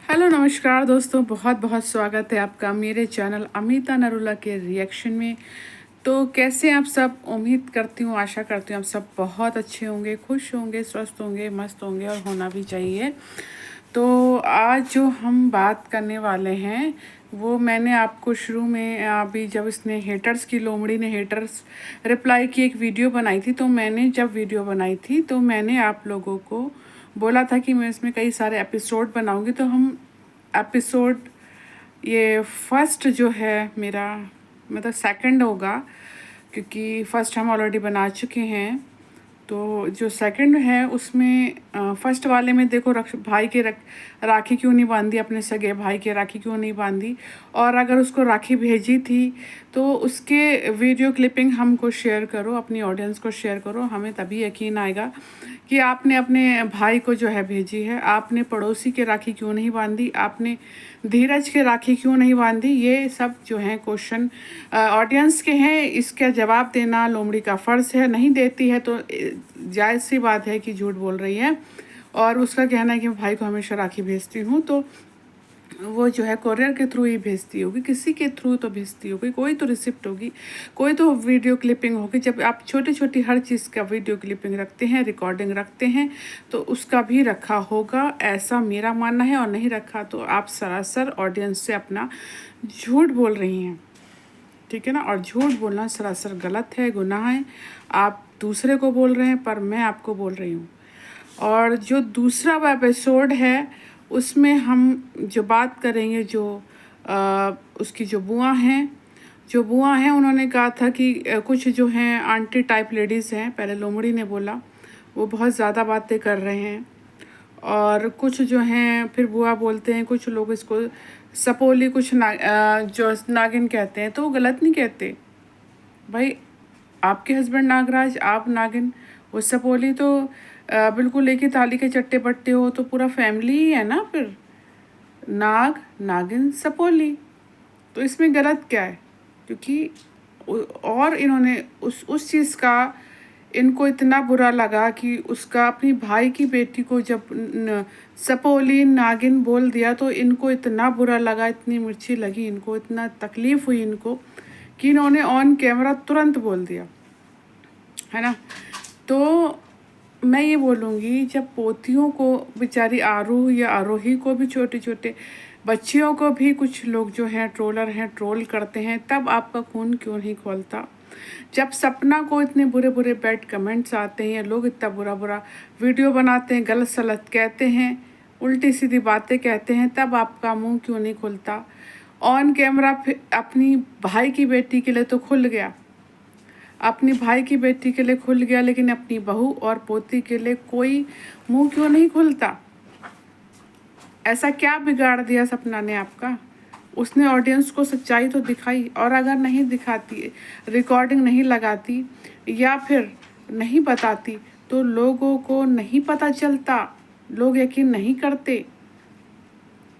Hello नमस्कार दोस्तों, बहुत बहुत स्वागत है आपका मेरे चैनल अमिता नरूला के रिएक्शन में। तो कैसे आप सब? उम्मीद करती हूँ, आशा करती हूँ आप सब बहुत अच्छे होंगे, खुश होंगे, स्वस्थ होंगे, मस्त होंगे और होना भी चाहिए। तो आज जो हम बात करने वाले हैं वो मैंने आपको शुरू में अभी जब इसने हेटर्स की लोमड़ी ने हेटर्स रिप्लाई की एक वीडियो बनाई थी, तो मैंने जब वीडियो बनाई थी तो मैंने आप लोगों को बोला था कि मैं इसमें कई सारे एपिसोड बनाऊंगी। तो हम एपिसोड ये फर्स्ट जो है मेरा, मतलब सेकंड होगा, क्योंकि फर्स्ट हम ऑलरेडी बना चुके हैं। तो जो सेकंड है उसमें फर्स्ट वाले में देखो भाई के राखी क्यों नहीं बांधी, अपने सगे भाई के राखी क्यों नहीं बांधी, और अगर उसको राखी भेजी थी तो उसके वीडियो क्लिपिंग हमको शेयर करो, अपनी ऑडियंस को शेयर करो, हमें तभी यकीन आएगा कि आपने अपने भाई को जो है भेजी है। आपने पड़ोसी के राखी क्यों नहीं बांधी, आपने धीरज के राखी क्यों नहीं बांधी, ये सब जो है क्वेश्चन ऑडियंस के हैं। इसका जवाब देना लोमड़ी का फ़र्ज़ है, नहीं देती है तो जायज़ सी बात है कि झूठ बोल रही है। और उसका कहना है कि मैं भाई को हमेशा राखी भेजती हूँ, तो वो जो है कोरियर के थ्रू ही भेजती होगी, किसी के थ्रू तो भेजती होगी, कोई तो रिसिप्ट होगी, कोई तो वीडियो क्लिपिंग होगी। जब आप छोटी छोटी हर चीज़ का वीडियो क्लिपिंग रखते हैं, रिकॉर्डिंग रखते हैं, तो उसका भी रखा होगा, ऐसा मेरा मानना है। और नहीं रखा तो आप सरासर ऑडियंस से अपना झूठ बोल रही हैं, ठीक है ना। और झूठ बोलना सरासर गलत है, गुनाह है। आप दूसरे को बोल रहे हैं पर मैं आपको बोल रही हूँ। और जो दूसरा एपिसोड है उसमें हम जो बात करेंगे, जो उसकी जो बुआ हैं उन्होंने कहा था कि कुछ जो हैं आंटी टाइप लेडीज़ हैं, पहले लोमड़ी ने बोला, वो बहुत ज़्यादा बातें कर रहे हैं। और कुछ जो हैं फिर बुआ बोलते हैं, कुछ लोग इसको सपोली कुछ जो नागिन कहते हैं, तो वो गलत नहीं कहते भाई। आपके हस्बैंड नागराज, आप नागिन, वो सपोली, तो बिल्कुल एक ही थाली के चट्टे बट्टे हो, तो पूरा फैमिली ही है ना फिर। नाग, नागिन, सपोली, तो इसमें गलत क्या है? क्योंकि और इन्होंने उस चीज़ का इनको इतना बुरा लगा कि उसका अपनी भाई की बेटी को जब सपोली नागिन बोल दिया, तो इनको इतना बुरा लगा, इतनी मिर्ची लगी इनको, इतना तकलीफ़ हुई इनको कि इन्होंने ऑन कैमरा तुरंत बोल दिया, है ना। तो मैं ये बोलूँगी, जब पोतियों को, बेचारी आरूह या आरोही को भी, छोटे छोटे बच्चियों को भी कुछ लोग जो हैं ट्रोलर हैं ट्रोल करते हैं, तब आपका खून क्यों नहीं खौलता? जब सपना को इतने बुरे बुरे बैड कमेंट्स आते हैं, लोग इतना बुरा बुरा वीडियो बनाते हैं, गलत सलत कहते हैं, उल्टी सीधी बातें कहते हैं, तब आपका मुंह क्यों नहीं खुलता? ऑन कैमरा अपनी भाई की बेटी के लिए तो खुल गया, अपनी भाई की बेटी के लिए खुल गया, लेकिन अपनी बहू और पोती के लिए कोई मुंह क्यों नहीं खुलता? ऐसा क्या बिगाड़ दिया सपना ने आपका? उसने ऑडियंस को सच्चाई तो दिखाई, और अगर नहीं दिखाती, रिकॉर्डिंग नहीं लगाती या फिर नहीं बताती, तो लोगों को नहीं पता चलता, लोग यकीन नहीं करते।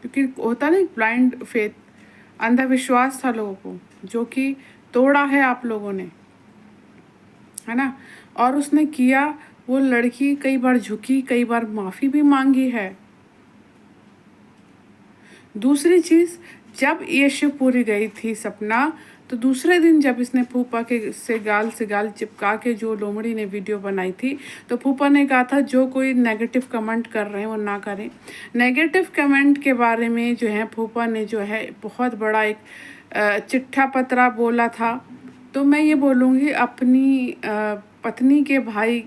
क्योंकि होता नहीं, ब्लाइंड फेथ, अंधविश्वास था लोगों को, जो कि तोड़ा है आप लोगों ने, है ना। और उसने किया, वो लड़की कई बार झुकी, कई बार माफ़ी भी मांगी है। दूसरी चीज़, जब ये शिवपुरी गई थी सपना, तो दूसरे दिन जब इसने फूफा के से गाल चिपका के जो लोमड़ी ने वीडियो बनाई थी, तो फूफा ने कहा था जो कोई नेगेटिव कमेंट कर रहे हैं वो ना करें। नेगेटिव कमेंट के बारे में जो है फूफा ने जो है बहुत बड़ा एक चिट्ठा पत्रा बोला था। तो मैं ये बोलूँगी, अपनी पत्नी के भाई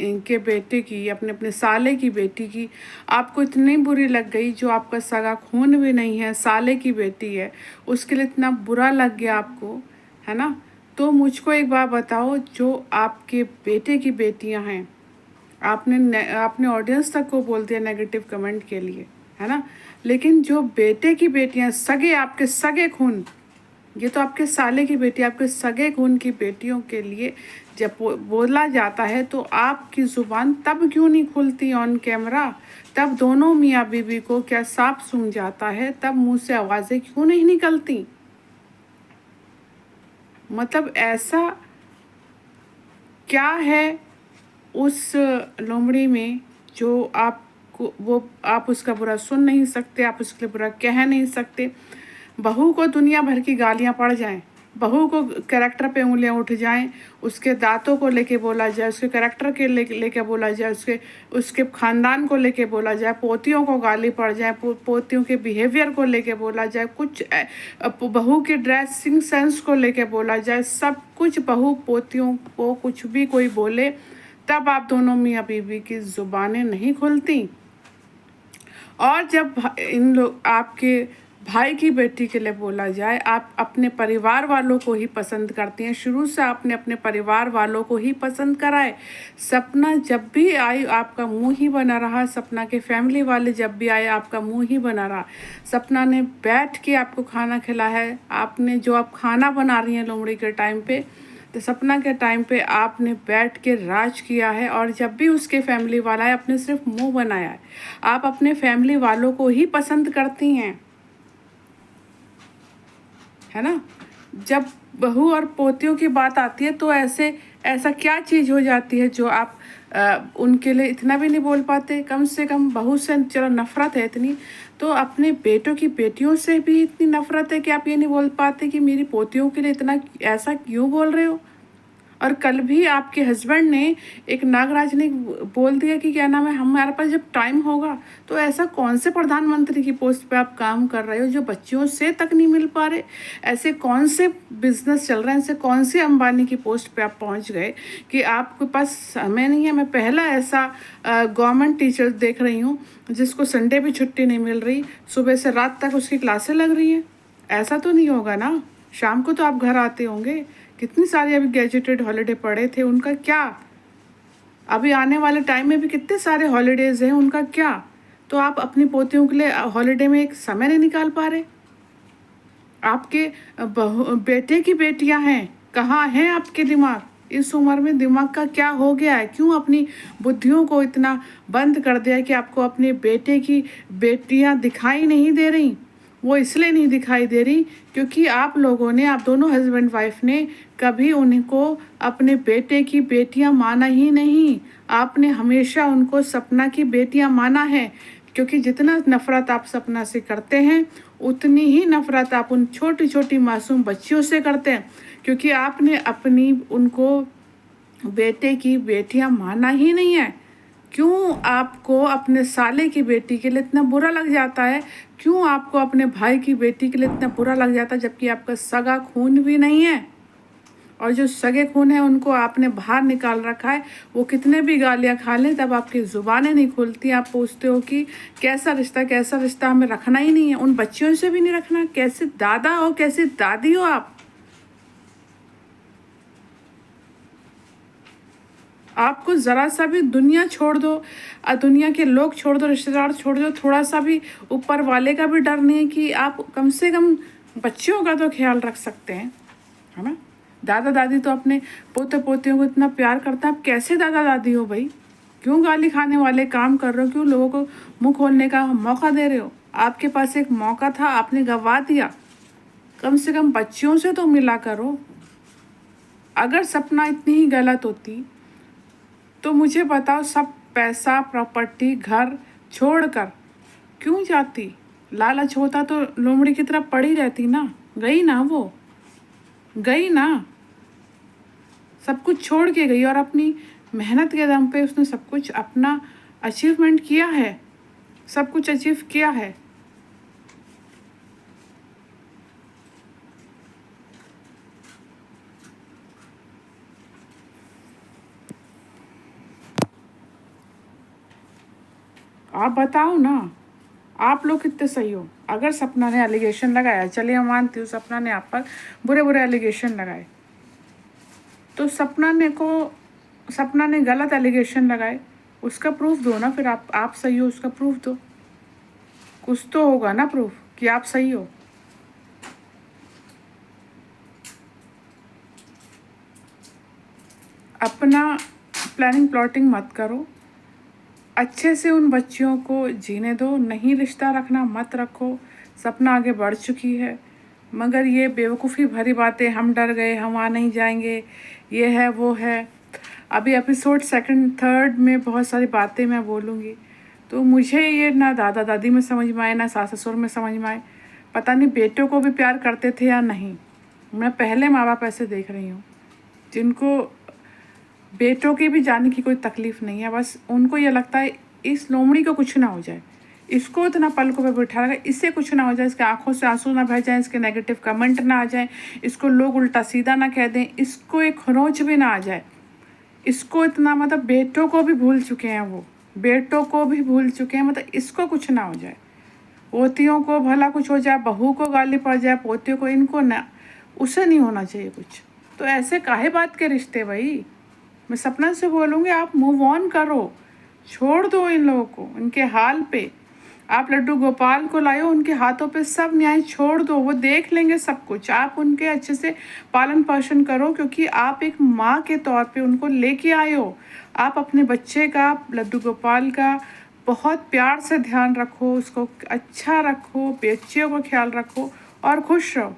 के बेटे की, अपने अपने साले की बेटी की आपको इतनी बुरी लग गई, जो आपका सगा खून भी नहीं है, साले की बेटी है, उसके लिए इतना बुरा लग गया आपको, है ना। तो मुझको एक बात बताओ, जो आपके बेटे की बेटियां हैं, आपने ऑडियंस तक को बोल दिया नेगेटिव कमेंट के लिए, है ना, लेकिन जो बेटे की बेटियां, सगे, आपके सगे खून, ये तो आपके साले की बेटी, आपके सगे खून की बेटियों के लिए जब बोला जाता है, तो आपकी ज़ुबान तब क्यों नहीं खुलती ऑन कैमरा? तब दोनों मियाँ बीवी को क्या साफ सूंघ जाता है? तब मुंह से आवाज़ें क्यों नहीं निकलती? मतलब ऐसा क्या है उस लोमड़ी में जो आपको वो आप उसका बुरा सुन नहीं सकते, आप उसके लिए बुरा कह नहीं सकते। बहू को दुनिया भर की गालियाँ पड़ जाएं, बहू को कैरेक्टर पे उंगलियां उठ जाएं, उसके दांतों को लेके बोला जाए, उसके कैरेक्टर के लेके बोला जाए, उसके उसके खानदान को लेके बोला जाए, पोतियों को गाली पड़ जाए, पोतियों के बिहेवियर को लेके बोला जाए, कुछ बहू के ड्रेसिंग सेंस को लेके बोला जाए, सब कुछ बहू पोतियों को कुछ भी कोई बोले, तब आप दोनों मियाँ बीवी की ज़ुबानें नहीं खुलती। और जब इन लोग आपके भाई की बेटी के लिए बोला जाए, आप अपने परिवार वालों को ही पसंद करती हैं, शुरू से आपने अपने परिवार वालों को ही पसंद कराए। सपना जब भी आई आपका मुंह ही बना रहा, सपना के फैमिली वाले जब भी आए आपका मुंह ही बना रहा। सपना ने बैठ के आपको खाना खिलाया है, आपने जो आप खाना बना रही हैं लोमड़ी के टाइम पे, तो सपना के टाइम पे आपने बैठ के राज किया है। और जब भी उसके फैमिली वाला है आपने सिर्फ मुंह बनाया है। आप अपने फैमिली वालों को ही पसंद करती हैं, है ना। जब बहू और पोतियों की बात आती है तो ऐसा क्या चीज़ हो जाती है जो आप उनके लिए इतना भी नहीं बोल पाते। कम से कम बहू से चलो नफ़रत है इतनी, तो अपने बेटों की बेटियों से भी इतनी नफ़रत है कि आप ये नहीं बोल पाते कि मेरी पोतियों के लिए इतना ऐसा क्यों बोल रहे हो। और कल भी आपके हस्बैंड ने एक नागराज ने बोल दिया कि क्या नाम है, हमारे पास जब टाइम होगा। तो ऐसा कौन से प्रधानमंत्री की पोस्ट पे आप काम कर रहे हो जो बच्चियों से तक नहीं मिल पा रहे। ऐसे कौन से बिजनेस चल रहे हैं, ऐसे कौन से अंबानी की पोस्ट पे आप पहुंच गए कि आपके पास समय नहीं है। मैं पहला ऐसा गवर्नमेंट टीचर देख रही हूँ जिसको संडे भी छुट्टी नहीं मिल रही, सुबह से रात तक उसकी क्लासें लग रही हैं। ऐसा तो नहीं होगा ना, शाम को तो आप घर आते होंगे। कितनी सारी अभी गैजेटेड हॉलीडे पड़े थे, उनका क्या। अभी आने वाले टाइम में भी कितने सारे हॉलीडेज हैं, उनका क्या। तो आप अपनी पोतियों के लिए हॉलीडे में एक समय नहीं निकाल पा रहे। आपके बेटे की बेटियां हैं, कहाँ हैं आपके दिमाग। इस उम्र में दिमाग का क्या हो गया है, क्यों अपनी बुद्धियों को इतना बंद कर दिया है कि आपको अपने बेटे की बेटियां दिखाई नहीं दे रही। वो इसलिए नहीं दिखाई दे रही क्योंकि आप लोगों ने, आप दोनों हस्बैंड वाइफ ने कभी उनको अपने बेटे की बेटियां माना ही नहीं। आपने हमेशा उनको सपना की बेटियां माना है, क्योंकि जितना नफ़रत आप सपना से करते हैं उतनी ही नफ़रत आप उन छोटी छोटी मासूम बच्चियों से करते हैं, क्योंकि आपने अपनी उनको बेटे की बेटियां माना ही नहीं है। क्यों आपको अपने साले की बेटी के लिए इतना बुरा लग जाता है, क्यों आपको अपने भाई की बेटी के लिए इतना बुरा लग जाता है, जबकि आपका सगा खून भी नहीं है। और जो सगे खून है उनको आपने बाहर निकाल रखा है। वो कितने भी गालियाँ खा लें तब आपकी ज़ुबानें नहीं खुलती। आप पूछते हो कि कैसा रिश्ता हमें रखना ही नहीं है, उन बच्चियों से भी नहीं रखना। कैसे दादा हो, कैसे दादी हो आप। आपको ज़रा सा भी दुनिया छोड़ दो, दुनिया के लोग छोड़ दो, रिश्तेदार छोड़ दो, थोड़ा सा भी ऊपर वाले का भी डर नहीं है कि आप कम से कम बच्चियों का तो ख्याल रख सकते हैं, है ना। दादा दादी तो अपने पोते पोतियों को इतना प्यार करते हैं, आप कैसे दादा दादी हो भाई। क्यों गाली खाने वाले काम कर रहे हो, क्यों लोगों को मुँह खोलने का मौका दे रहे हो। आपके पास एक मौका था, आपने गंवा दिया। कम से कम बच्चियों से तो मिला करो। अगर सपना इतनी ही गलत होती तो मुझे बताओ, सब पैसा प्रॉपर्टी घर छोड़कर क्यों जाती। लालच होता तो लोमड़ी की तरह पड़ी रहती ना, गई ना, वो गई ना, सब कुछ छोड़ के गई। और अपनी मेहनत के दम पे उसने सब कुछ अपना अचीवमेंट किया है, सब कुछ अचीव किया है। आप बताओ ना, आप लोग कितने सही हो। अगर सपना ने एलिगेशन लगाया, चलिए मैं मानती हूँ सपना ने आप पर बुरे बुरे एलिगेशन लगाए, तो सपना ने गलत एलिगेशन लगाए, उसका प्रूफ दो ना। फिर आप सही हो, उसका प्रूफ दो। कुछ तो होगा ना प्रूफ कि आप सही हो। अपना प्लानिंग प्लॉटिंग मत करो, अच्छे से उन बच्चियों को जीने दो। नहीं रिश्ता रखना मत रखो, सपना आगे बढ़ चुकी है। मगर ये बेवकूफ़ी भरी बातें, हम डर गए, हम वहाँ नहीं जाएंगे, ये है वो है। अभी एपिसोड 2nd 3rd में बहुत सारी बातें मैं बोलूँगी, तो मुझे ये ना दादा दादी में समझ में आए, ना सास ससुर में समझ में आए। पता नहीं बेटों को भी प्यार करते थे या नहीं। मैं पहले माँ बाप ऐसे देख रही हूँ जिनको बेटों की भी जाने की कोई तकलीफ़ नहीं है, बस उनको ये लगता है इस लोमड़ी को कुछ ना हो जाए, इसको इतना पलकों पे बिठा रखा, इससे कुछ ना हो जाए, इसके आंखों से आंसू ना बह जाए, इसके नेगेटिव कमेंट ना आ जाए, इसको लोग उल्टा सीधा ना कह दें, इसको एक खरोंच भी ना आ जाए। इसको इतना मतलब बेटों को भी भूल चुके हैं, वो बेटों को भी भूल चुके हैं, मतलब इसको कुछ ना हो जाए, पोतियों को भला कुछ हो जाए, बहू को गाली पड़ जाए, पोतियों को, इनको ना, उसे नहीं होना चाहिए कुछ। तो ऐसे काहे बात के रिश्ते भाई। मैं सपना से बोलूँगी आप मूव ऑन करो, छोड़ दो इन लोगों को, इनके हाल पे। आप लड्डू गोपाल को लाए हो, उनके हाथों पे सब न्याय छोड़ दो, वो देख लेंगे सब कुछ। आप उनके अच्छे से पालन पोषण करो, क्योंकि आप एक माँ के तौर पे उनको लेके आए हो। आप अपने बच्चे का, लड्डू गोपाल का बहुत प्यार से ध्यान रखो, उसको अच्छा रखो, बच्चियों का ख्याल रखो और खुश रहो।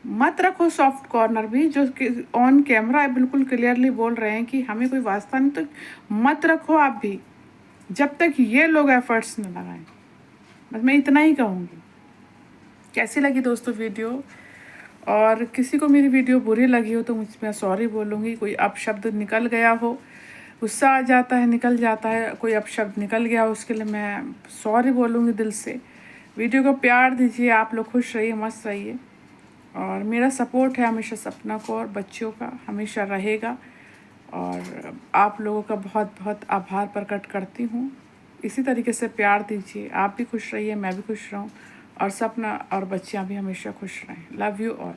मत रखो सॉफ्ट कॉर्नर भी, जो ऑन कैमरा बिल्कुल क्लियरली बोल रहे हैं कि हमें कोई वास्ता नहीं, तो मत रखो आप भी, जब तक ये लोग एफर्ट्स न लगाएं। बस मैं इतना ही कहूँगी। कैसी लगी दोस्तों वीडियो? और किसी को मेरी वीडियो बुरी लगी हो तो मैं सॉरी बोलूँगी। कोई अपशब्द निकल गया हो, गुस्सा आ जाता है, निकल जाता है, कोई अपशब्द निकल गया हो, उसके लिए मैं सॉरी बोलूँगी दिल से। वीडियो को प्यार दीजिए, आप लोग खुश रहिए, मस्त रहिए। और मेरा सपोर्ट है हमेशा सपना को और बच्चियों का, हमेशा रहेगा। और आप लोगों का बहुत बहुत आभार प्रकट करती हूँ। इसी तरीके से प्यार दीजिए, आप भी खुश रहिए, मैं भी खुश रहूँ और सपना और बच्चियाँ भी हमेशा खुश रहें। Love you all.